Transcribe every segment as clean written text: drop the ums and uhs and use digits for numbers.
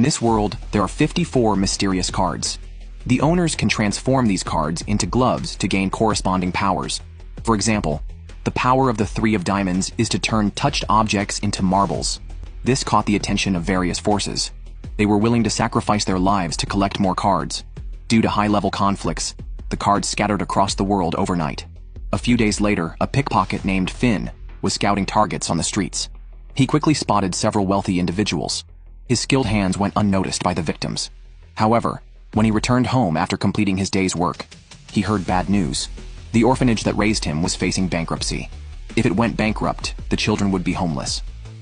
this world, there are 54 mysterious cards. The owners can transform these cards into gloves to gain corresponding powers. For example, the power of the Three of Diamonds is to turn touched objects into marbles. This caught the attention of various forces. They were willing to sacrifice their lives to collect more cards. Due to high-level conflicts, the cards scattered across the world overnight. A few days later, a pickpocket named Finn was scouting targets on the streets. He quickly spotted several wealthy individuals. His skilled hands went unnoticed by the victims. However, when he returned home after completing his day's work, he heard bad news. The orphanage that raised him was facing bankruptcy. If it went bankrupt, the children would be homeless.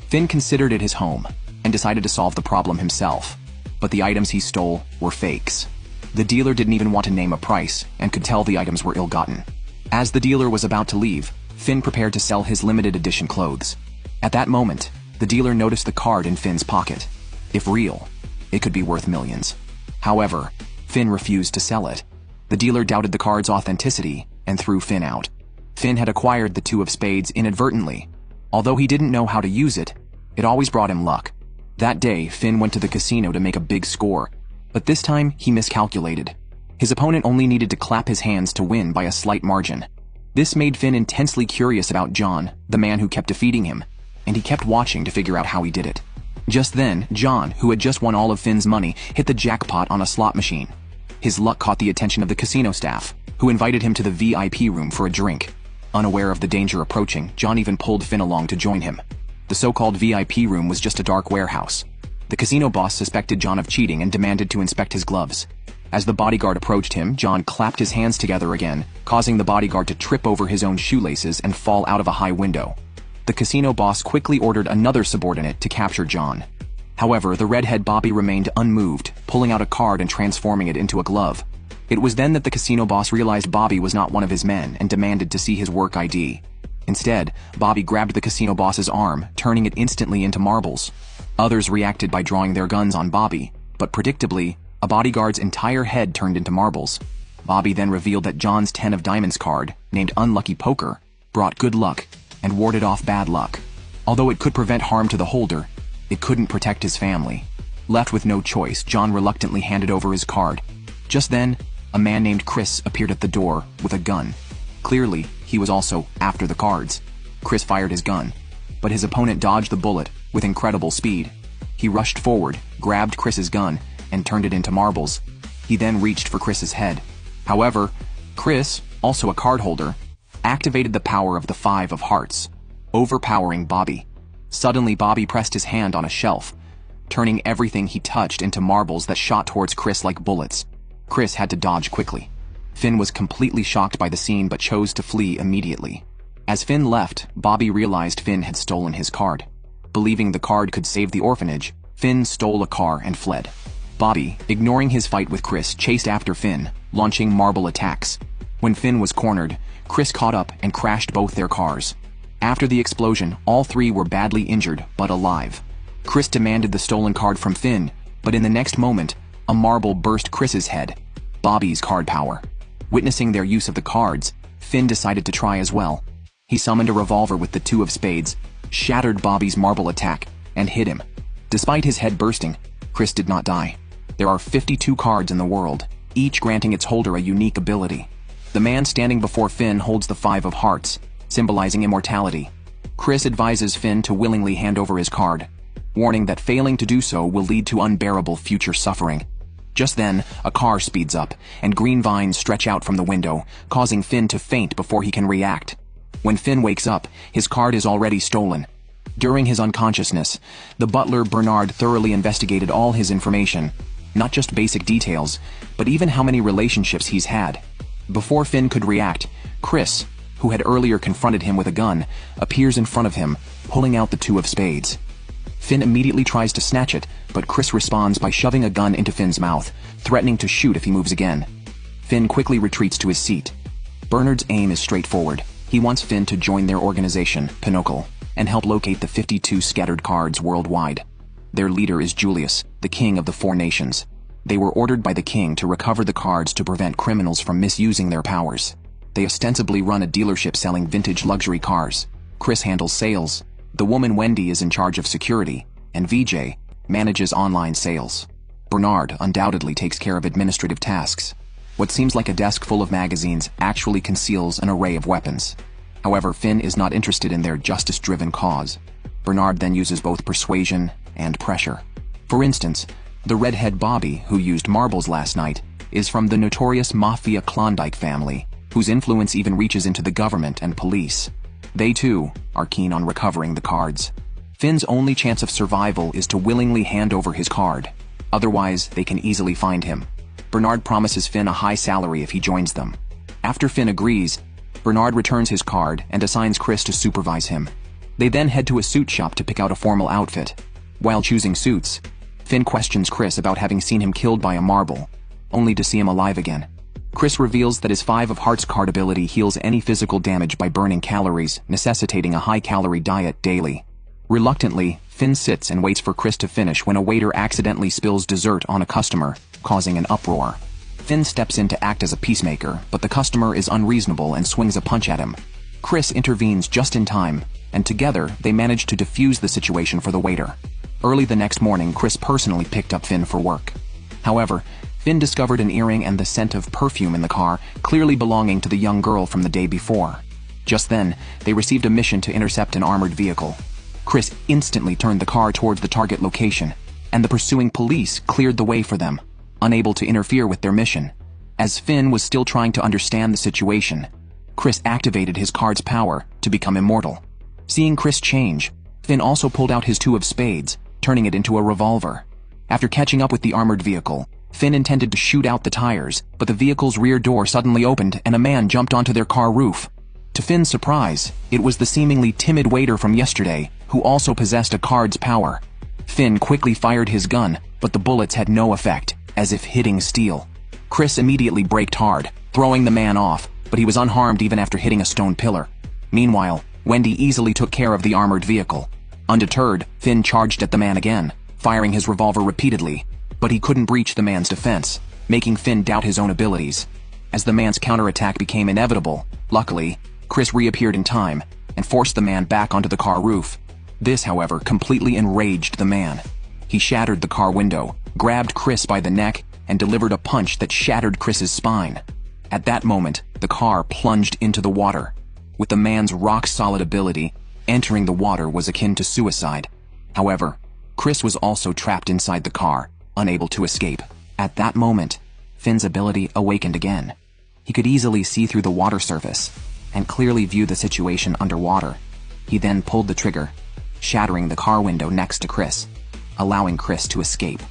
Finn considered it his home and decided to solve the problem himself. But the items he stole were fakes. The dealer didn't even want to name a price and could tell the items were ill-gotten. As the dealer was about to leave, Finn prepared to sell his limited edition clothes. At that moment, the dealer noticed the card in Finn's pocket. If real, it could be worth millions. However, Finn refused to sell it. The dealer doubted the card's authenticity and threw Finn out. Finn had acquired the Two of Spades inadvertently. Although he didn't know how to use it, it always brought him luck. That day, Finn went to the casino to make a big score, but this time he miscalculated. His opponent only needed to clap his hands to win by a slight margin. This made Finn intensely curious about John, the man who kept defeating him, and he kept watching to figure out how he did it. Just then, John, who had just won all of Finn's money, hit the jackpot on a slot machine. His luck caught the attention of the casino staff, who invited him to the VIP room for a drink. Unaware of the danger approaching, John even pulled Finn along to join him. The so-called VIP room was just a dark warehouse. The casino boss suspected John of cheating and demanded to inspect his gloves. As the bodyguard approached him, John clapped his hands together again, causing the bodyguard to trip over his own shoelaces and fall out of a high window. The casino boss quickly ordered another subordinate to capture John. However, the redhead Bobby remained unmoved, pulling out a card and transforming it into a glove. It was then that the casino boss realized Bobby was not one of his men and demanded to see his work ID. Instead, Bobby grabbed the casino boss's arm, turning it instantly into marbles. Others reacted by drawing their guns on Bobby, but predictably, a bodyguard's entire head turned into marbles. Bobby then revealed that John's 10 of Diamonds card, named Unlucky Poker, brought good luck and warded off bad luck. Although it could prevent harm to the holder, it couldn't protect his family. Left with no choice, John reluctantly handed over his card. Just then, a man named Chris appeared at the door with a gun. Clearly, he was also after the cards. Chris fired his gun, but his opponent dodged the bullet with incredible speed. He rushed forward, grabbed Chris's gun, and turned it into marbles. He then reached for Chris's head. However, Chris, also a card holder, activated the power of the Five of Hearts, overpowering Bobby. Suddenly, Bobby pressed his hand on a shelf, turning everything he touched into marbles that shot towards Chris like bullets. Chris had to dodge quickly. Finn was completely shocked by the scene but chose to flee immediately. As Finn left, Bobby realized Finn had stolen his card. Believing the card could save the orphanage, Finn stole a car and fled. Bobby, ignoring his fight with Chris, chased after Finn, launching marble attacks. When Finn was cornered, Chris caught up and crashed both their cars. After the explosion, all three were badly injured but alive. Chris demanded the stolen card from Finn, but in the next moment, a marble burst Chris's head. Bobby's card power. Witnessing their use of the cards, Finn decided to try as well. He summoned a revolver with the Two of Spades, shattered Bobby's marble attack, and hit him. Despite his head bursting, Chris did not die. There are 52 cards in the world, each granting its holder a unique ability. The man standing before Finn holds the Five of Hearts, symbolizing immortality. Chris advises Finn to willingly hand over his card, warning that failing to do so will lead to unbearable future suffering. Just then, a car speeds up, and green vines stretch out from the window, causing Finn to faint before he can react. When Finn wakes up, his card is already stolen. During his unconsciousness, the butler Bernard thoroughly investigated all his information, not just basic details, but even how many relationships he's had. Before Finn could react, Chris, who had earlier confronted him with a gun, appears in front of him, pulling out the Two of Spades. Finn immediately tries to snatch it, but Chris responds by shoving a gun into Finn's mouth, threatening to shoot if he moves again. Finn quickly retreats to his seat. Bernard's aim is straightforward. He wants Finn to join their organization, Pinochle, and help locate the 52 scattered cards worldwide. Their leader is Julius, the king of the Four Nations. They were ordered by the king to recover the cards to prevent criminals from misusing their powers. They ostensibly run a dealership selling vintage luxury cars. Chris handles sales. The woman Wendy is in charge of security, and VJ manages online sales. Bernard undoubtedly takes care of administrative tasks. What seems like a desk full of magazines actually conceals an array of weapons. However, Finn is not interested in their justice-driven cause. Bernard then uses both persuasion and pressure. For instance, the redhead Bobby, who used marbles last night, is from the notorious Mafia Klondike family, whose influence even reaches into the government and police. They, too, are keen on recovering the cards. Finn's only chance of survival is to willingly hand over his card. Otherwise, they can easily find him. Bernard promises Finn a high salary if he joins them. After Finn agrees, Bernard returns his card and assigns Chris to supervise him. They then head to a suit shop to pick out a formal outfit. While choosing suits, Finn questions Chris about having seen him killed by a marble, only to see him alive again. Chris reveals that his 5 of Hearts card ability heals any physical damage by burning calories, necessitating a high-calorie diet daily. Reluctantly, Finn sits and waits for Chris to finish when a waiter accidentally spills dessert on a customer, causing an uproar. Finn steps in to act as a peacemaker, but the customer is unreasonable and swings a punch at him. Chris intervenes just in time, and together they manage to defuse the situation for the waiter. Early the next morning, Chris personally picked up Finn for work. However, Finn discovered an earring and the scent of perfume in the car, clearly belonging to the young girl from the day before. Just then, they received a mission to intercept an armored vehicle. Chris instantly turned the car towards the target location, and the pursuing police cleared the way for them, unable to interfere with their mission. As Finn was still trying to understand the situation, Chris activated his card's power to become immortal. Seeing Chris change, Finn also pulled out his 2 of spades, turning it into a revolver. After catching up with the armored vehicle, Finn intended to shoot out the tires, but the vehicle's rear door suddenly opened and a man jumped onto their car roof. To Finn's surprise, it was the seemingly timid waiter from yesterday, who also possessed a card's power. Finn quickly fired his gun, but the bullets had no effect, as if hitting steel. Chris immediately braked hard, throwing the man off, but he was unharmed even after hitting a stone pillar. Meanwhile, Wendy easily took care of the armored vehicle. Undeterred, Finn charged at the man again, firing his revolver repeatedly, but he couldn't breach the man's defense, making Finn doubt his own abilities. As the man's counterattack became inevitable, luckily, Chris reappeared in time and forced the man back onto the car roof. This, however, completely enraged the man. He shattered the car window, grabbed Chris by the neck, and delivered a punch that shattered Chris's spine. At that moment, the car plunged into the water. With the man's rock-solid ability, entering the water was akin to suicide. However, Chris was also trapped inside the car, unable to escape. At that moment, Finn's ability awakened again. He could easily see through the water surface and clearly view the situation underwater. He then pulled the trigger, shattering the car window next to Chris, allowing Chris to escape.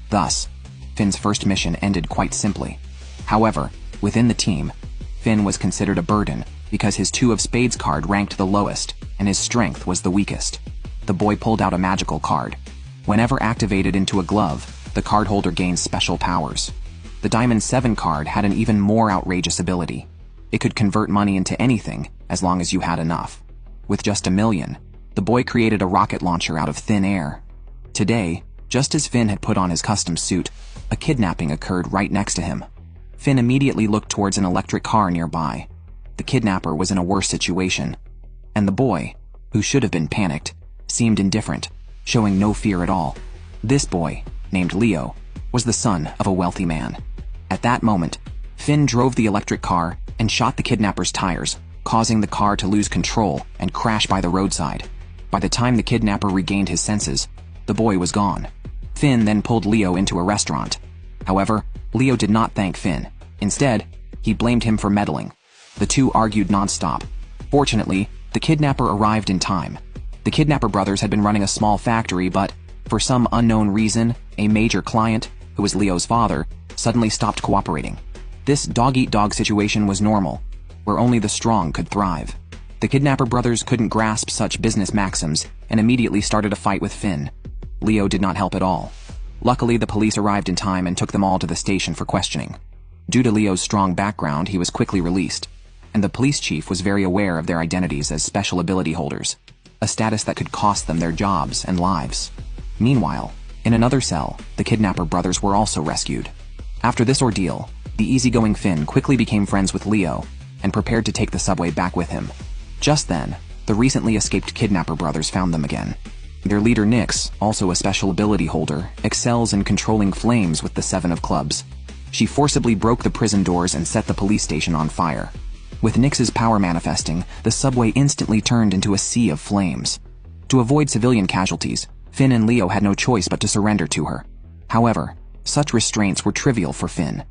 Thus, Finn's first mission ended quite simply. However, within the team, Finn was considered a burden because his 2 of spades card ranked the lowest and his strength was the weakest. The boy pulled out a magical card. Whenever activated into a glove, the card holder gains special powers. The Diamond 7 card had an even more outrageous ability. It could convert money into anything as long as you had enough. With just $1 million, the boy created a rocket launcher out of thin air. Today, just as Finn had put on his custom suit, a kidnapping occurred right next to him. Finn immediately looked towards an electric car nearby. The kidnapper was in a worse situation, and the boy, who should have been panicked, seemed indifferent, showing no fear at all. This boy, named Leo, was the son of a wealthy man. At that moment, Finn drove the electric car and shot the kidnapper's tires, causing the car to lose control and crash by the roadside. By the time the kidnapper regained his senses, the boy was gone. Finn then pulled Leo into a restaurant. However, Leo did not thank Finn. Instead, he blamed him for meddling. The two argued non-stop. Fortunately, the kidnapper arrived in time. The kidnapper brothers had been running a small factory, but, for some unknown reason, a major client, who was Leo's father, suddenly stopped cooperating. This dog-eat-dog situation was normal, where only the strong could thrive. The kidnapper brothers couldn't grasp such business maxims and immediately started a fight with Finn. Leo did not help at all. Luckily, the police arrived in time and took them all to the station for questioning. Due to Leo's strong background, he was quickly released, and the police chief was very aware of their identities as special ability holders, a status that could cost them their jobs and lives. Meanwhile, in another cell, the kidnapper brothers were also rescued. After this ordeal, the easygoing Finn quickly became friends with Leo and prepared to take the subway back with him. Just then, the recently escaped kidnapper brothers found them again. Their leader Nyx, also a special ability holder, excels in controlling flames with the Seven of Clubs. She forcibly broke the prison doors and set the police station on fire. With Nyx's power manifesting, the subway instantly turned into a sea of flames. To avoid civilian casualties, Finn and Leo had no choice but to surrender to her. However, such restraints were trivial for Finn.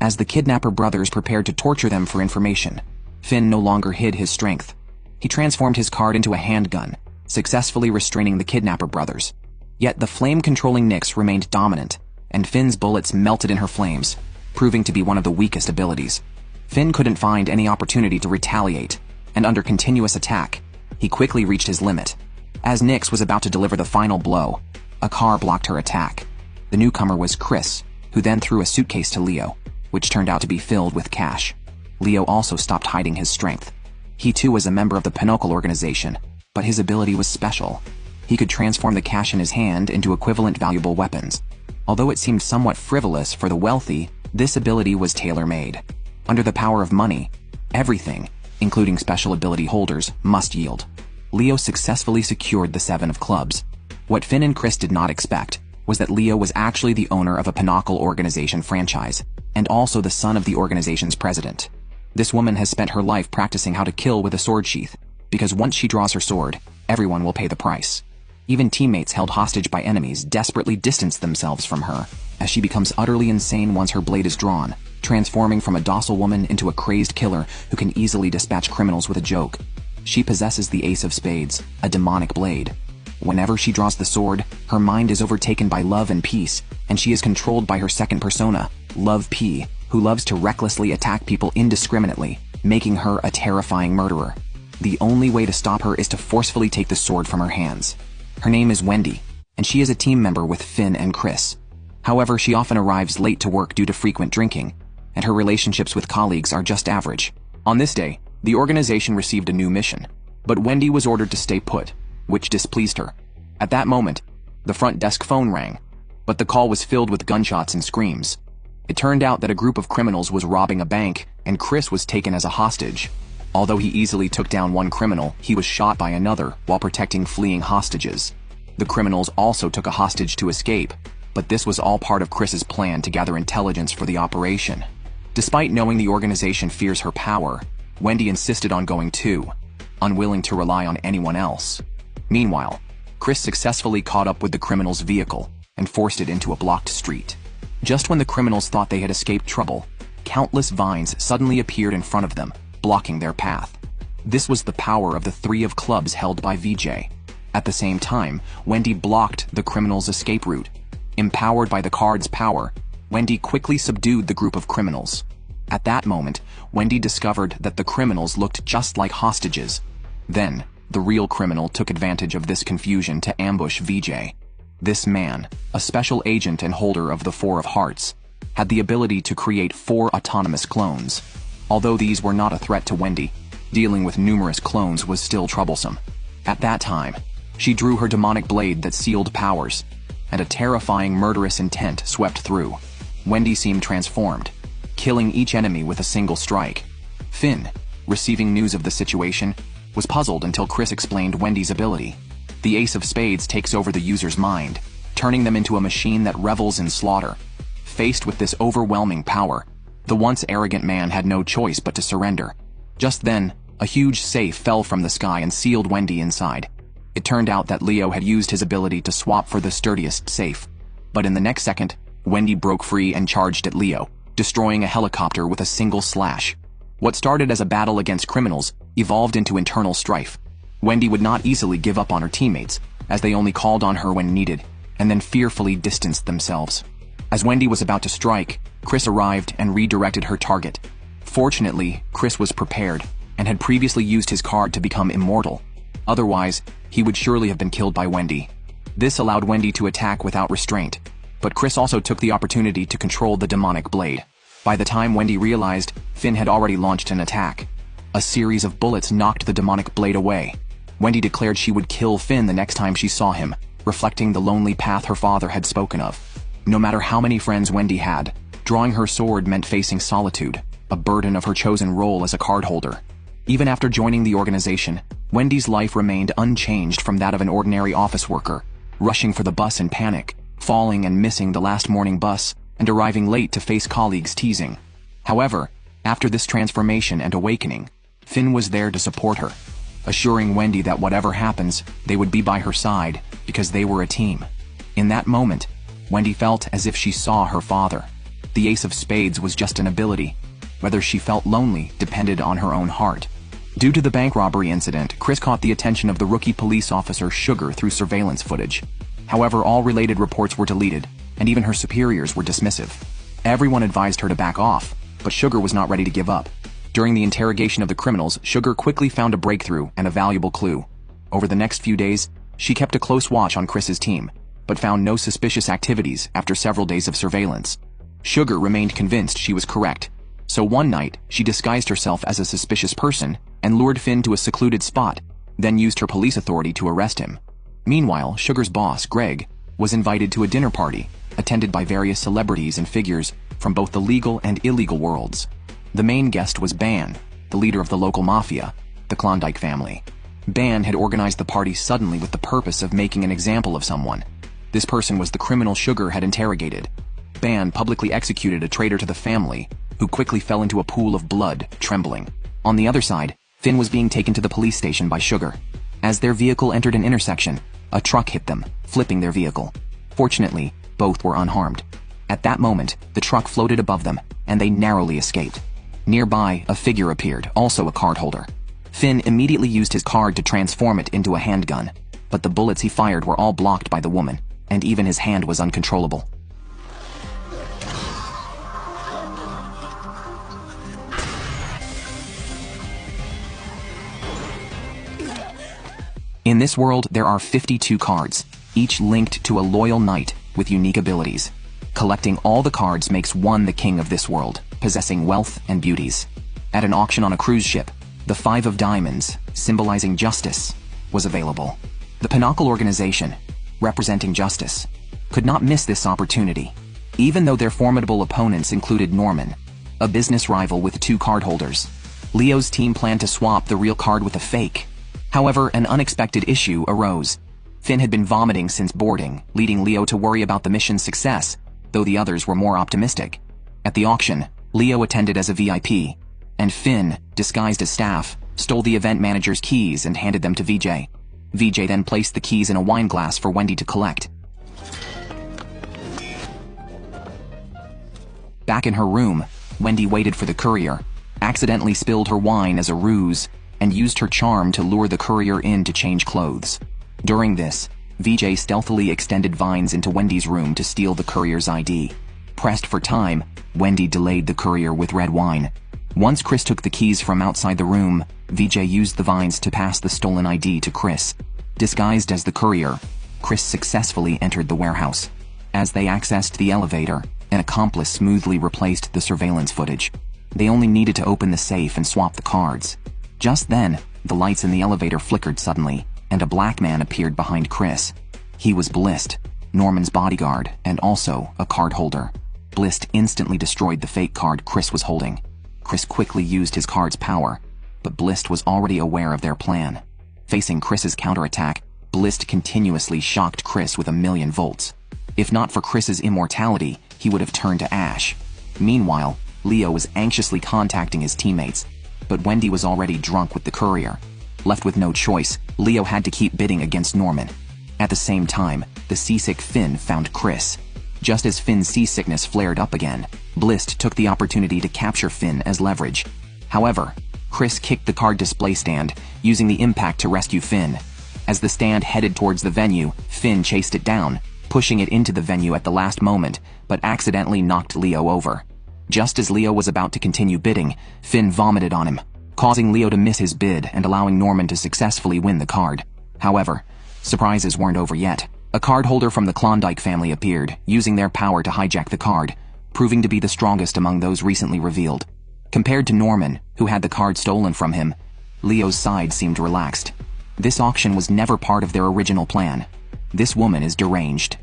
As the kidnapper brothers prepared to torture them for information, Finn no longer hid his strength. He transformed his card into a handgun, successfully restraining the kidnapper brothers. Yet the flame-controlling Nyx remained dominant, and Finn's bullets melted in her flames, proving to be one of the weakest abilities. Finn couldn't find any opportunity to retaliate, and under continuous attack, he quickly reached his limit. As Nyx was about to deliver the final blow, a car blocked her attack. The newcomer was Chris, who then threw a suitcase to Leo, which turned out to be filled with cash. Leo also stopped hiding his strength. He too was a member of the Pinnacle organization, but his ability was special. He could transform the cash in his hand into equivalent valuable weapons. Although it seemed somewhat frivolous for the wealthy, this ability was tailor-made. Under the power of money, everything, including special ability holders, must yield. Leo successfully secured the Seven of Clubs. What Finn and Chris did not expect was that Leo was actually the owner of a Pinnacle organization franchise, and also the son of the organization's president. This woman has spent her life practicing how to kill with a sword sheath, because once she draws her sword, everyone will pay the price. Even teammates held hostage by enemies desperately distance themselves from her, as she becomes utterly insane once her blade is drawn, transforming from a docile woman into a crazed killer who can easily dispatch criminals with a joke. She possesses the Ace of Spades, a demonic blade. Whenever she draws the sword, her mind is overtaken by love and peace, and she is controlled by her second persona, Love P, who loves to recklessly attack people indiscriminately, making her a terrifying murderer. The only way to stop her is to forcefully take the sword from her hands. Her name is Wendy, and she is a team member with Finn and Chris. However, she often arrives late to work due to frequent drinking, and her relationships with colleagues are just average. On this day, the organization received a new mission, but Wendy was ordered to stay put, which displeased her. At that moment, the front desk phone rang, but the call was filled with gunshots and screams. It turned out that a group of criminals was robbing a bank, and Chris was taken as a hostage. Although he easily took down one criminal, he was shot by another while protecting fleeing hostages. The criminals also took a hostage to escape, but this was all part of Chris's plan to gather intelligence for the operation. Despite knowing the organization fears her power, Wendy insisted on going too, unwilling to rely on anyone else. Meanwhile, Chris successfully caught up with the criminals' vehicle and forced it into a blocked street. Just when the criminals thought they had escaped trouble, countless vines suddenly appeared in front of them, blocking their path. This was the power of the Three of Clubs held by VJ. At the same time, Wendy blocked the criminals' escape route. Empowered by the card's power, Wendy quickly subdued the group of criminals. At that moment, Wendy discovered that the criminals looked just like hostages. Then, the real criminal took advantage of this confusion to ambush VJ. This man, a special agent and holder of the Four of Hearts, had the ability to create 4 autonomous clones. Although these were not a threat to Wendy, dealing with numerous clones was still troublesome. At that time, she drew her demonic blade that sealed powers, and a terrifying murderous intent swept through. Wendy seemed transformed, killing each enemy with a single strike. Finn, receiving news of the situation, was puzzled until Chris explained Wendy's ability. The Ace of Spades takes over the user's mind, turning them into a machine that revels in slaughter. Faced with this overwhelming power, the once arrogant man had no choice but to surrender. Just then, a huge safe fell from the sky and sealed Wendy inside. It turned out that Leo had used his ability to swap for the sturdiest safe. But in the next second, Wendy broke free and charged at Leo, destroying a helicopter with a single slash. What started as a battle against criminals evolved into internal strife. Wendy would not easily give up on her teammates, as they only called on her when needed, and then fearfully distanced themselves. As Wendy was about to strike, Chris arrived and redirected her target. Fortunately, Chris was prepared, and had previously used his card to become immortal. Otherwise, he would surely have been killed by Wendy. This allowed Wendy to attack without restraint, but Chris also took the opportunity to control the demonic blade. By the time Wendy realized, Finn had already launched an attack. A series of bullets knocked the demonic blade away. Wendy declared she would kill Finn the next time she saw him, reflecting the lonely path her father had spoken of. No matter how many friends Wendy had, drawing her sword meant facing solitude, a burden of her chosen role as a card holder. Even after joining the organization, Wendy's life remained unchanged from that of an ordinary office worker, rushing for the bus in panic, falling and missing the last morning bus, and arriving late to face colleagues' teasing. However, after this transformation and awakening, Finn was there to support her, assuring Wendy that whatever happens, they would be by her side because they were a team. In that moment, Wendy felt as if she saw her father. The Ace of Spades was just an ability. Whether she felt lonely depended on her own heart. Due to the bank robbery incident, Chris caught the attention of the rookie police officer Sugar through surveillance footage. However, all related reports were deleted, and even her superiors were dismissive. Everyone advised her to back off, but Sugar was not ready to give up. During the interrogation of the criminals, Sugar quickly found a breakthrough and a valuable clue. Over the next few days, she kept a close watch on Chris's team, but found no suspicious activities after several days of surveillance. Sugar remained convinced she was correct, so one night she disguised herself as a suspicious person and lured Finn to a secluded spot, then used her police authority to arrest him. Meanwhile, Sugar's boss, Greg, was invited to a dinner party, attended by various celebrities and figures from both the legal and illegal worlds. The main guest was Ban, the leader of the local mafia, the Klondike family. Ban had organized the party suddenly with the purpose of making an example of someone. This person was the criminal Sugar had interrogated. Ban publicly executed a traitor to the family, who quickly fell into a pool of blood, trembling. On the other side, Finn was being taken to the police station by Sugar. As their vehicle entered an intersection, a truck hit them, flipping their vehicle. Fortunately, both were unharmed. At that moment, the truck floated above them, and they narrowly escaped. Nearby, a figure appeared, also a card holder. Finn immediately used his card to transform it into a handgun, but the bullets he fired were all blocked by the woman, and even his hand was uncontrollable. In this world, there are 52 cards, each linked to a loyal knight with unique abilities. Collecting all the cards makes one the king of this world, possessing wealth and beauties. At an auction on a cruise ship, the Five of Diamonds, symbolizing justice, was available. The Pinnacle organization, representing justice, could not miss this opportunity, even though their formidable opponents included Norman, a business rival with 2 card holders. Leo's team planned to swap the real card with a fake. However, an unexpected issue arose. Finn had been vomiting since boarding, leading Leo to worry about the mission's success, though the others were more optimistic. At the auction, Leo attended as a VIP, and Finn, disguised as staff, stole the event manager's keys and handed them to VJ. VJ then placed the keys in a wine glass for Wendy to collect. Back in her room, Wendy waited for the courier, accidentally spilled her wine as a ruse, and used her charm to lure the courier in to change clothes. During this, VJ stealthily extended vines into Wendy's room to steal the courier's ID. Pressed for time, Wendy delayed the courier with red wine. Once Chris took the keys from outside the room, VJ used the vines to pass the stolen ID to Chris. Disguised as the courier, Chris successfully entered the warehouse. As they accessed the elevator, an accomplice smoothly replaced the surveillance footage. They only needed to open the safe and swap the cards. Just then, the lights in the elevator flickered suddenly, and a black man appeared behind Chris. He was Blist, Norman's bodyguard, and also a card holder. Blist instantly destroyed the fake card Chris was holding. Chris quickly used his card's power, but Blist was already aware of their plan. Facing Chris's counterattack, Blist continuously shocked Chris with 1,000,000 volts. If not for Chris's immortality, he would have turned to ash. Meanwhile, Leo was anxiously contacting his teammates, but Wendy was already drunk with the courier. Left with no choice, Leo had to keep bidding against Norman. At the same time, the seasick Finn found Chris. Just as Finn's seasickness flared up again, Blist took the opportunity to capture Finn as leverage. However, Chris kicked the card display stand, using the impact to rescue Finn. As the stand headed towards the venue, Finn chased it down, pushing it into the venue at the last moment, but accidentally knocked Leo over. Just as Leo was about to continue bidding, Finn vomited on him, causing Leo to miss his bid and allowing Norman to successfully win the card. However, surprises weren't over yet. A card holder from the Klondike family appeared, using their power to hijack the card, proving to be the strongest among those recently revealed. Compared to Norman, who had the card stolen from him, Leo's side seemed relaxed. This auction was never part of their original plan. This woman is deranged.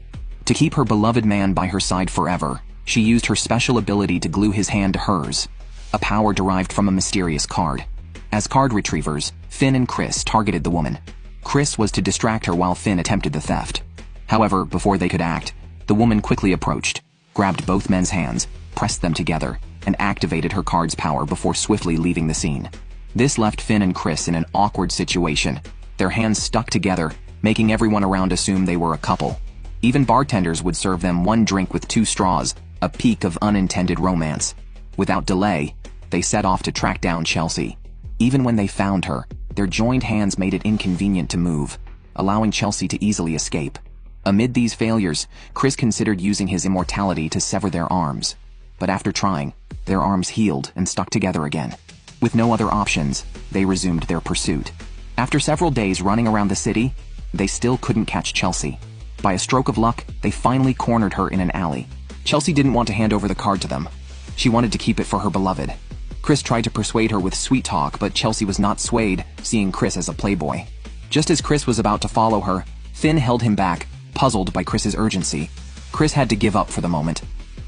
To keep her beloved man by her side forever, she used her special ability to glue his hand to hers, a power derived from a mysterious card. As card retrievers, Finn and Chris targeted the woman. Chris was to distract her while Finn attempted the theft. However, before they could act, the woman quickly approached, grabbed both men's hands, pressed them together, and activated her card's power before swiftly leaving the scene. This left Finn and Chris in an awkward situation. Their hands stuck together, making everyone around assume they were a couple. Even bartenders would serve them one drink with 2 straws, a peak of unintended romance. Without delay, they set off to track down Chelsea. Even when they found her, their joined hands made it inconvenient to move, allowing Chelsea to easily escape. Amid these failures, Chris considered using his immortality to sever their arms. But after trying, their arms healed and stuck together again. With no other options, they resumed their pursuit. After several days running around the city, they still couldn't catch Chelsea. By a stroke of luck, they finally cornered her in an alley. Chelsea didn't want to hand over the card to them. She wanted to keep it for her beloved. Chris tried to persuade her with sweet talk, but Chelsea was not swayed, seeing Chris as a playboy. Just as Chris was about to follow her, Finn held him back, puzzled by Chris's urgency. Chris had to give up for the moment.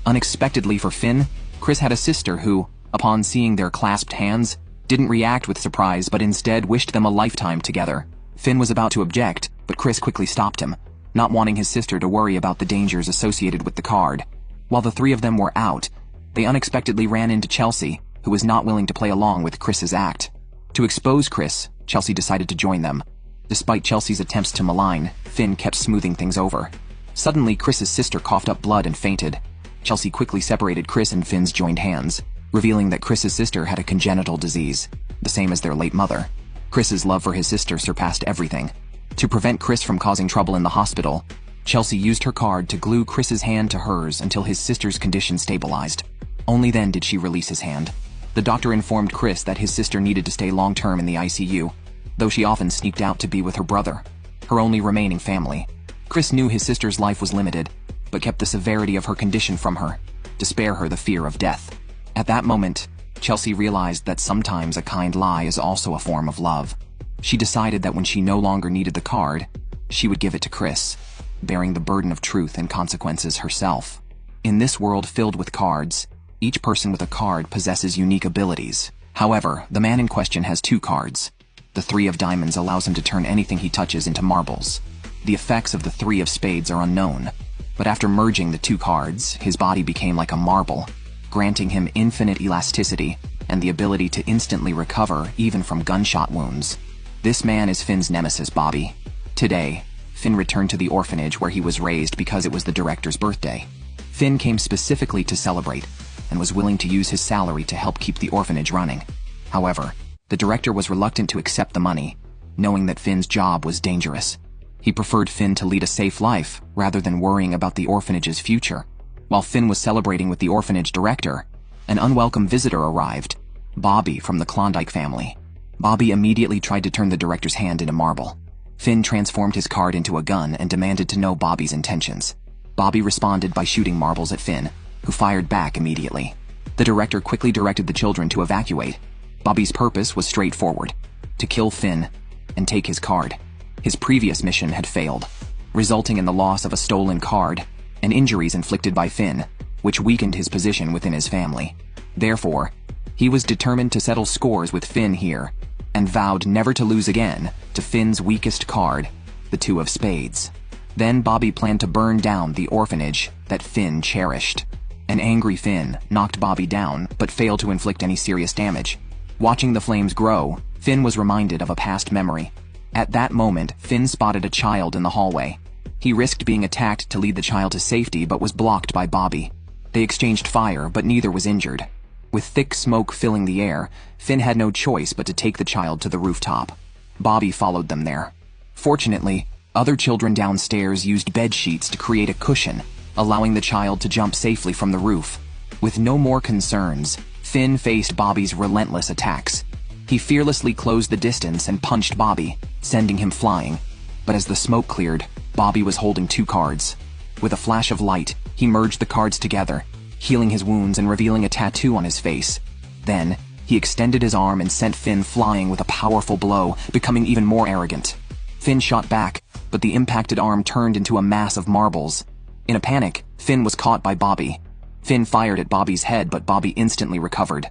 Unexpectedly for Finn, Chris had a sister who, upon seeing their clasped hands, didn't react with surprise but instead wished them a lifetime together. Finn was about to object, but Chris quickly stopped him, not wanting his sister to worry about the dangers associated with the card. While the 3 of them were out, they unexpectedly ran into Chelsea, who was not willing to play along with Chris's act. To expose Chris, Chelsea decided to join them. Despite Chelsea's attempts to malign, Finn kept smoothing things over. Suddenly, Chris's sister coughed up blood and fainted. Chelsea quickly separated Chris and Finn's joined hands, revealing that Chris's sister had a congenital disease, the same as their late mother. Chris's love for his sister surpassed everything. To prevent Chris from causing trouble in the hospital, Chelsea used her card to glue Chris's hand to hers until his sister's condition stabilized. Only then did she release his hand. The doctor informed Chris that his sister needed to stay long-term in the ICU, though she often sneaked out to be with her brother, her only remaining family. Chris knew his sister's life was limited, but kept the severity of her condition from her, to spare her the fear of death. At that moment, Chelsea realized that sometimes a kind lie is also a form of love. She decided that when she no longer needed the card, she would give it to Chris, bearing the burden of truth and consequences herself. In this world filled with cards, each person with a card possesses unique abilities. However, the man in question has 2 cards. The 3 of diamonds allows him to turn anything he touches into marbles. The effects of the 3 of spades are unknown, but after merging the 2 cards, his body became like a marble, granting him infinite elasticity and the ability to instantly recover even from gunshot wounds. This man is Finn's nemesis, Bobby. Today, Finn returned to the orphanage where he was raised because it was the director's birthday. Finn came specifically to celebrate, and was willing to use his salary to help keep the orphanage running. However, the director was reluctant to accept the money, knowing that Finn's job was dangerous. He preferred Finn to lead a safe life rather than worrying about the orphanage's future. While Finn was celebrating with the orphanage director, an unwelcome visitor arrived, Bobby from the Klondike family. Bobby immediately tried to turn the director's hand into marble. Finn transformed his card into a gun and demanded to know Bobby's intentions. Bobby responded by shooting marbles at Finn, who fired back immediately. The director quickly directed the children to evacuate. Bobby's purpose was straightforward: to kill Finn and take his card. His previous mission had failed, resulting in the loss of a stolen card and injuries inflicted by Finn, which weakened his position within his family. Therefore, he was determined to settle scores with Finn here, and vowed never to lose again to Finn's weakest card, the 2 of spades. Then Bobby planned to burn down the orphanage that Finn cherished. An angry Finn knocked Bobby down, but failed to inflict any serious damage. Watching the flames grow, Finn was reminded of a past memory. At that moment, Finn spotted a child in the hallway. He risked being attacked to lead the child to safety, but was blocked by Bobby. They exchanged fire, but neither was injured. With thick smoke filling the air, Finn had no choice but to take the child to the rooftop. Bobby followed them there. Fortunately, other children downstairs used bed sheets to create a cushion, allowing the child to jump safely from the roof. With no more concerns, Finn faced Bobby's relentless attacks. He fearlessly closed the distance and punched Bobby, sending him flying. But as the smoke cleared, Bobby was holding 2 cards. With a flash of light, he merged the cards together, healing his wounds and revealing a tattoo on his face. Then, he extended his arm and sent Finn flying with a powerful blow, becoming even more arrogant. Finn shot back, but the impacted arm turned into a mass of marbles. In a panic, Finn was caught by Bobby. Finn fired at Bobby's head, but Bobby instantly recovered.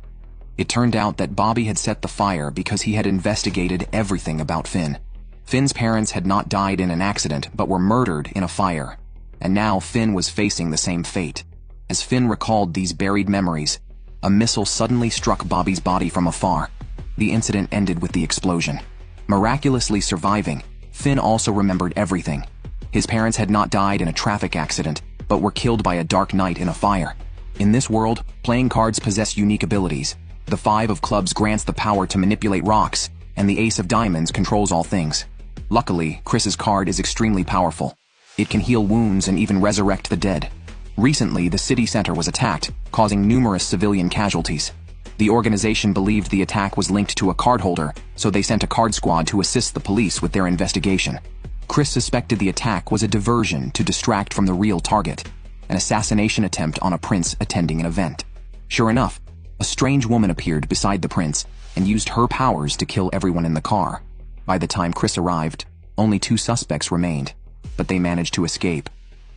It turned out that Bobby had set the fire because he had investigated everything about Finn. Finn's parents had not died in an accident but were murdered in a fire. And now Finn was facing the same fate. As Finn recalled these buried memories, a missile suddenly struck Bobby's body from afar. The incident ended with the explosion. Miraculously surviving, Finn also remembered everything. His parents had not died in a traffic accident, but were killed by a dark night in a fire. In this world, playing cards possess unique abilities. The 5 of clubs grants the power to manipulate rocks, and the Ace of diamonds controls all things. Luckily, Chris's card is extremely powerful. It can heal wounds and even resurrect the dead. Recently, the city center was attacked, causing numerous civilian casualties. The organization believed the attack was linked to a card holder, so they sent a card squad to assist the police with their investigation. Chris suspected the attack was a diversion to distract from the real target, an assassination attempt on a prince attending an event. Sure enough, a strange woman appeared beside the prince and used her powers to kill everyone in the car. By the time Chris arrived, only 2 suspects remained, but they managed to escape.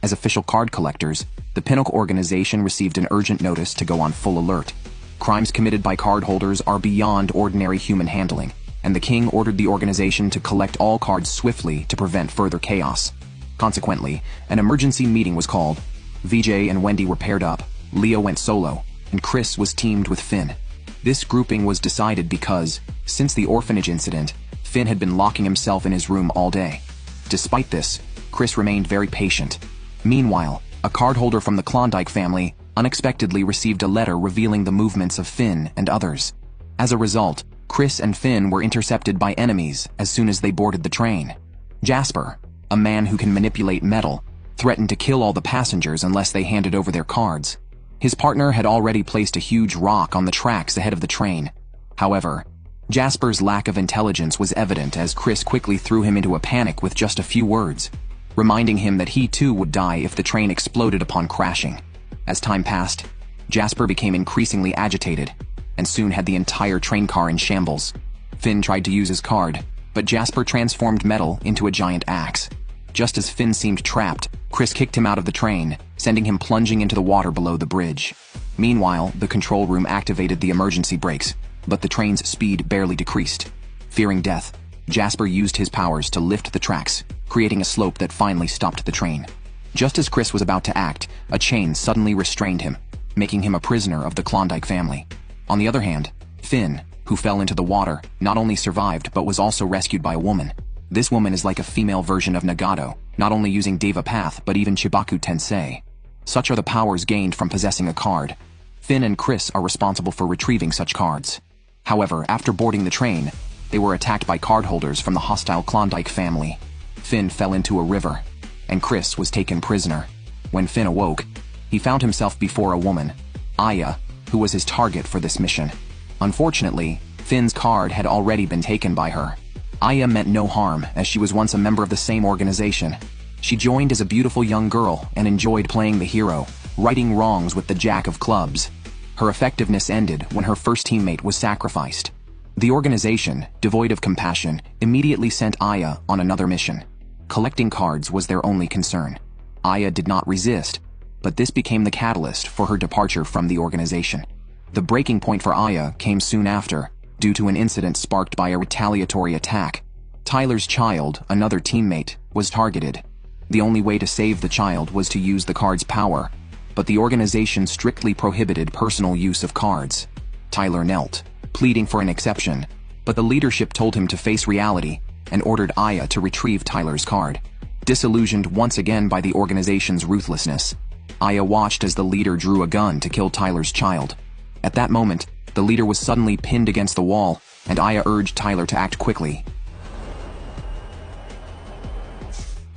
As official card collectors, the Pinnacle organization received an urgent notice to go on full alert. Crimes committed by card holders are beyond ordinary human handling, and the king ordered the organization to collect all cards swiftly to prevent further chaos. Consequently, an emergency meeting was called. Vijay and Wendy were paired up, Leo went solo, and Chris was teamed with Finn. This grouping was decided because, since the orphanage incident, Finn had been locking himself in his room all day. Despite this, Chris remained very patient. Meanwhile, a cardholder from the Klondike family unexpectedly received a letter revealing the movements of Finn and others. As a result, Chris and Finn were intercepted by enemies as soon as they boarded the train. Jasper, a man who can manipulate metal, threatened to kill all the passengers unless they handed over their cards. His partner had already placed a huge rock on the tracks ahead of the train. However, Jasper's lack of intelligence was evident as Chris quickly threw him into a panic with just a few words, reminding him that he too would die if the train exploded upon crashing. As time passed, Jasper became increasingly agitated, and soon had the entire train car in shambles. Finn tried to use his card, but Jasper transformed metal into a giant axe. Just as Finn seemed trapped, Chris kicked him out of the train, sending him plunging into the water below the bridge. Meanwhile, the control room activated the emergency brakes, but the train's speed barely decreased. Fearing death, Jasper used his powers to lift the tracks, creating a slope that finally stopped the train. Just as Chris was about to act, a chain suddenly restrained him, making him a prisoner of the Klondike family. On the other hand, Finn, who fell into the water, not only survived but was also rescued by a woman. This woman is like a female version of Nagato, not only using Deva Path but even Chibaku Tensei. Such are the powers gained from possessing a card. Finn and Chris are responsible for retrieving such cards. However, after boarding the train, they were attacked by card holders from the hostile Klondike family. Finn fell into a river, and Chris was taken prisoner. When Finn awoke, he found himself before a woman, Aya, who was his target for this mission. Unfortunately, Finn's card had already been taken by her. Aya meant no harm, as she was once a member of the same organization. She joined as a beautiful young girl and enjoyed playing the hero, righting wrongs with the Jack of Clubs. Her effectiveness ended when her first teammate was sacrificed. The organization, devoid of compassion, immediately sent Aya on another mission. Collecting cards was their only concern. Aya did not resist, but this became the catalyst for her departure from the organization. The breaking point for Aya came soon after, due to an incident sparked by a retaliatory attack. Tyler's child, another teammate, was targeted. The only way to save the child was to use the card's power, but the organization strictly prohibited personal use of cards. Tyler knelt, pleading for an exception, but the leadership told him to face reality and ordered Aya to retrieve Tyler's card. Disillusioned once again by the organization's ruthlessness, Aya watched as the leader drew a gun to kill Tyler's child. At that moment, the leader was suddenly pinned against the wall, and Aya urged Tyler to act quickly.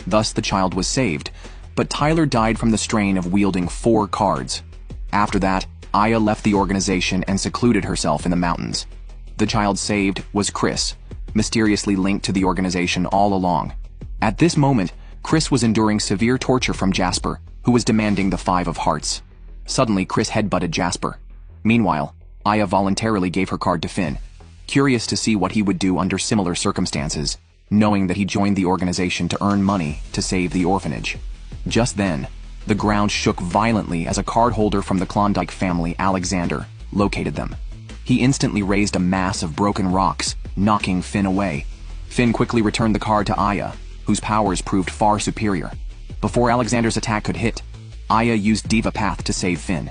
Thus, the child was saved, but Tyler died from the strain of wielding 4 cards. After that, Aya left the organization and secluded herself in the mountains. The child saved was Chris, mysteriously linked to the organization all along. At this moment, Chris was enduring severe torture from Jasper, who was demanding the 5 of Hearts. Suddenly, Chris headbutted Jasper. Meanwhile, Aya voluntarily gave her card to Finn, curious to see what he would do under similar circumstances, knowing that he joined the organization to earn money to save the orphanage. Just then, the ground shook violently as a card holder from the Klondike family, Alexander, located them. He instantly raised a mass of broken rocks, knocking Finn away. Finn quickly returned the card to Aya, whose powers proved far superior. Before Alexander's attack could hit, Aya used Diva Path to save Finn.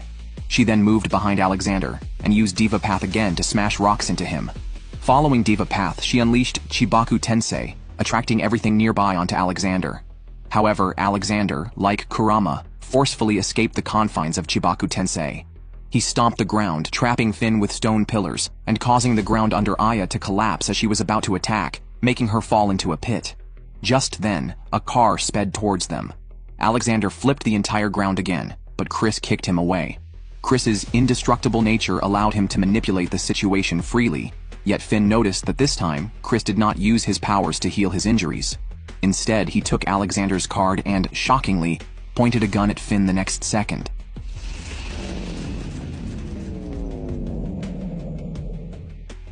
She then moved behind Alexander and used Diva Path again to smash rocks into him. Following Diva Path, she unleashed Chibaku Tensei, attracting everything nearby onto Alexander. However, Alexander, like Kurama, forcefully escaped the confines of Chibaku Tensei. He stomped the ground, trapping Finn with stone pillars, and causing the ground under Aya to collapse as she was about to attack, making her fall into a pit. Just then, a car sped towards them. Alexander flipped the entire ground again, but Chris kicked him away. Chris's indestructible nature allowed him to manipulate the situation freely, yet Finn noticed that this time, Chris did not use his powers to heal his injuries. Instead, he took Alexander's card and, shockingly, pointed a gun at Finn the next second.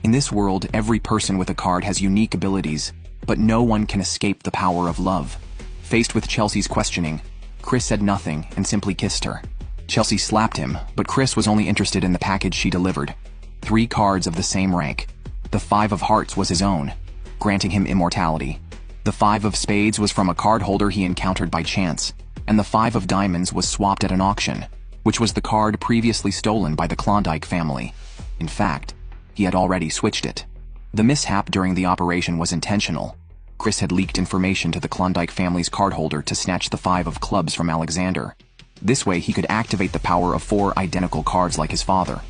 In this world, every person with a card has unique abilities, but no one can escape the power of love. Faced with Chelsea's questioning, Chris said nothing and simply kissed her. Chelsea slapped him, but Chris was only interested in the package she delivered. 3 cards of the same rank. The 5 of Hearts was his own, granting him immortality. The 5 of Spades was from a card holder he encountered by chance, and the 5 of Diamonds was swapped at an auction, which was the card previously stolen by the Klondike family. In fact, he had already switched it. The mishap during the operation was intentional. Chris had leaked information to the Klondike family's card holder to snatch the 5 of Clubs from Alexander. This way he could activate the power of 4 identical cards like his father.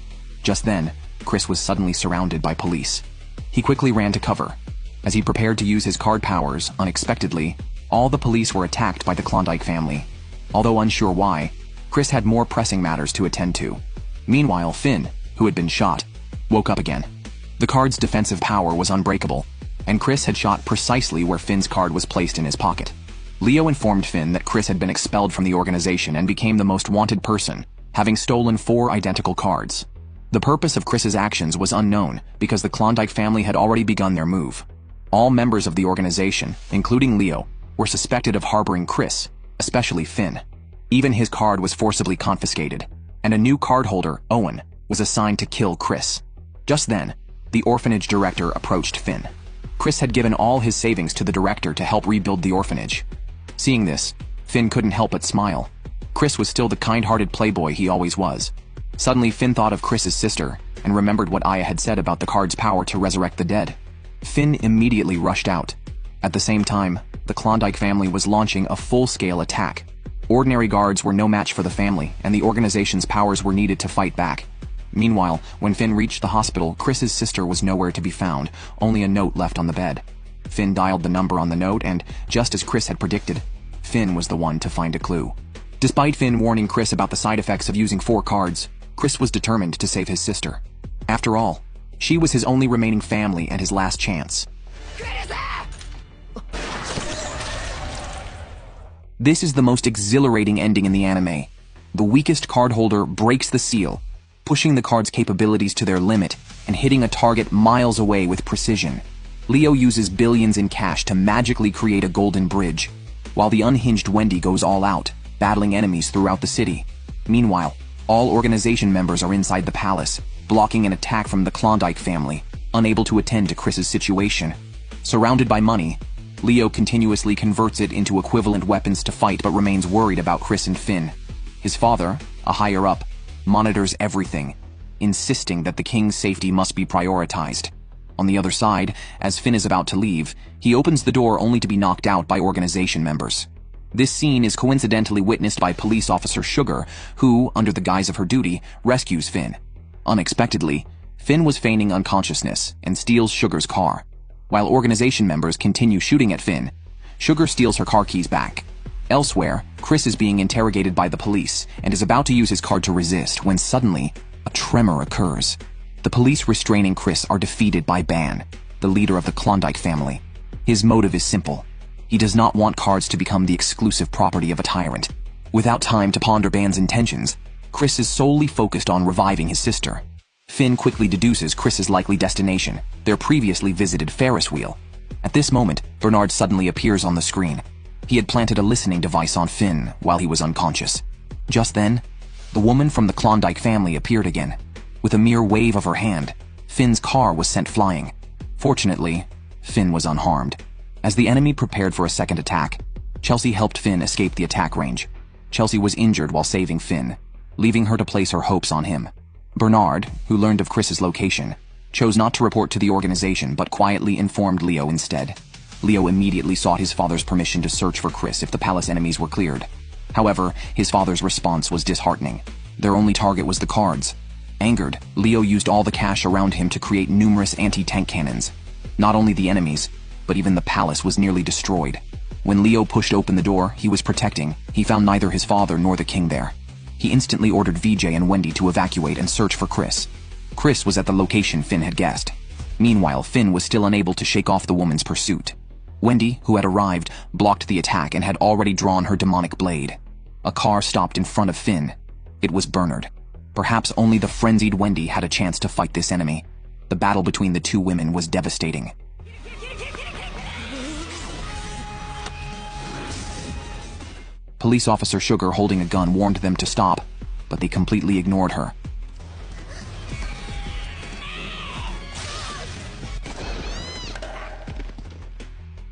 Just then, Chris was suddenly surrounded by police. He quickly ran to cover. As he prepared to use his card powers, unexpectedly, all the police were attacked by the Klondike family. Although unsure why, Chris had more pressing matters to attend to. Meanwhile, Finn, who had been shot, woke up again. The card's defensive power was unbreakable, and Chris had shot precisely where Finn's card was placed in his pocket. Leo informed Finn that Chris had been expelled from the organization and became the most wanted person, having stolen 4 identical cards. The purpose of Chris's actions was unknown because the Klondike family had already begun their move. All members of the organization, including Leo, were suspected of harboring Chris, especially Finn. Even his card was forcibly confiscated, and a new card holder, Owen, was assigned to kill Chris. Just then, the orphanage director approached Finn. Chris had given all his savings to the director to help rebuild the orphanage. Seeing this, Finn couldn't help but smile. Chris was still the kind-hearted playboy he always was. Suddenly, Finn thought of Chris's sister and remembered what Aya had said about the card's power to resurrect the dead. Finn immediately rushed out. At the same time, the Klondike family was launching a full-scale attack. Ordinary guards were no match for the family, and the organization's powers were needed to fight back. Meanwhile, when Finn reached the hospital, Chris's sister was nowhere to be found, only a note left on the bed. Finn dialed the number on the note, and just as Chris had predicted, Finn was the one to find a clue. Despite Finn warning Chris about the side effects of using 4 cards, Chris was determined to save his sister. After all, she was his only remaining family and his last chance. This is the most exhilarating ending in the anime. The weakest card holder breaks the seal, pushing the card's capabilities to their limit and hitting a target miles away with precision. Leo uses billions in cash to magically create a golden bridge, while the unhinged Wendy goes all out, battling enemies throughout the city. Meanwhile, all organization members are inside the palace, blocking an attack from the Klondike family, unable to attend to Chris's situation. Surrounded by money, Leo continuously converts it into equivalent weapons to fight but remains worried about Chris and Finn. His father, a higher-up, monitors everything, insisting that the king's safety must be prioritized. On the other side, as Finn is about to leave, he opens the door only to be knocked out by organization members. This scene is coincidentally witnessed by police officer Sugar, who, under the guise of her duty, rescues Finn. Unexpectedly, Finn was feigning unconsciousness and steals Sugar's car. While organization members continue shooting at Finn, Sugar steals her car keys back. Elsewhere, Chris is being interrogated by the police and is about to use his card to resist when suddenly, a tremor occurs. The police restraining Chris are defeated by Ban, the leader of the Klondike family. His motive is simple. He does not want cards to become the exclusive property of a tyrant. Without time to ponder Ban's intentions, Chris is solely focused on reviving his sister. Finn quickly deduces Chris's likely destination, their previously visited Ferris wheel. At this moment, Bernard suddenly appears on the screen. He had planted a listening device on Finn while he was unconscious. Just then, the woman from the Klondike family appeared again. With a mere wave of her hand, Finn's car was sent flying. Fortunately, Finn was unharmed. As the enemy prepared for a second attack, Chelsea helped Finn escape the attack range. Chelsea was injured while saving Finn, leaving her to place her hopes on him. Bernard, who learned of Chris's location, chose not to report to the organization but quietly informed Leo instead. Leo immediately sought his father's permission to search for Chris if the palace enemies were cleared. However, his father's response was disheartening. Their only target was the cards. Angered, Leo used all the cash around him to create numerous anti-tank cannons. Not only the enemies, but even the palace was nearly destroyed. When Leo pushed open the door he was protecting, he found neither his father nor the king there. He instantly ordered Vijay and Wendy to evacuate and search for Chris. Chris was at the location Finn had guessed. Meanwhile, Finn was still unable to shake off the woman's pursuit. Wendy, who had arrived, blocked the attack and had already drawn her demonic blade. A car stopped in front of Finn. It was Bernard. Perhaps only the frenzied Wendy had a chance to fight this enemy. The battle between the two women was devastating. Police officer Sugar holding a gun warned them to stop, but they completely ignored her.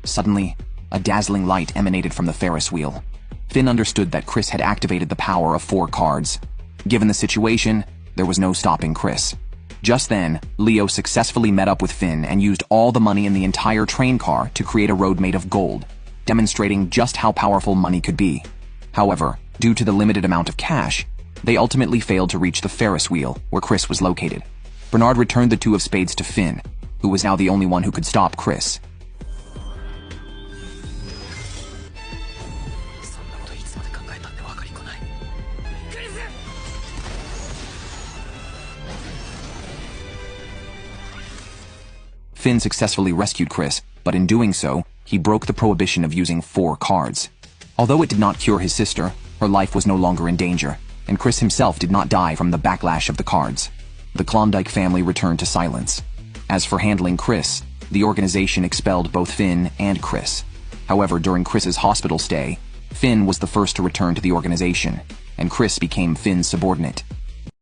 Suddenly, a dazzling light emanated from the Ferris wheel. Finn understood that Chris had activated the power of 4 cards. Given the situation, there was no stopping Chris. Just then, Leo successfully met up with Finn and used all the money in the entire train car to create a road made of gold, demonstrating just how powerful money could be. However, due to the limited amount of cash, they ultimately failed to reach the Ferris wheel, where Chris was located. Bernard returned the 2 of spades to Finn, who was now the only one who could stop Chris. Finn successfully rescued Chris, but in doing so, he broke the prohibition of using 4 cards. Although it did not cure his sister, her life was no longer in danger, and Chris himself did not die from the backlash of the cards. The Klondike family returned to silence. As for handling Chris, the organization expelled both Finn and Chris. However, during Chris's hospital stay, Finn was the first to return to the organization, and Chris became Finn's subordinate.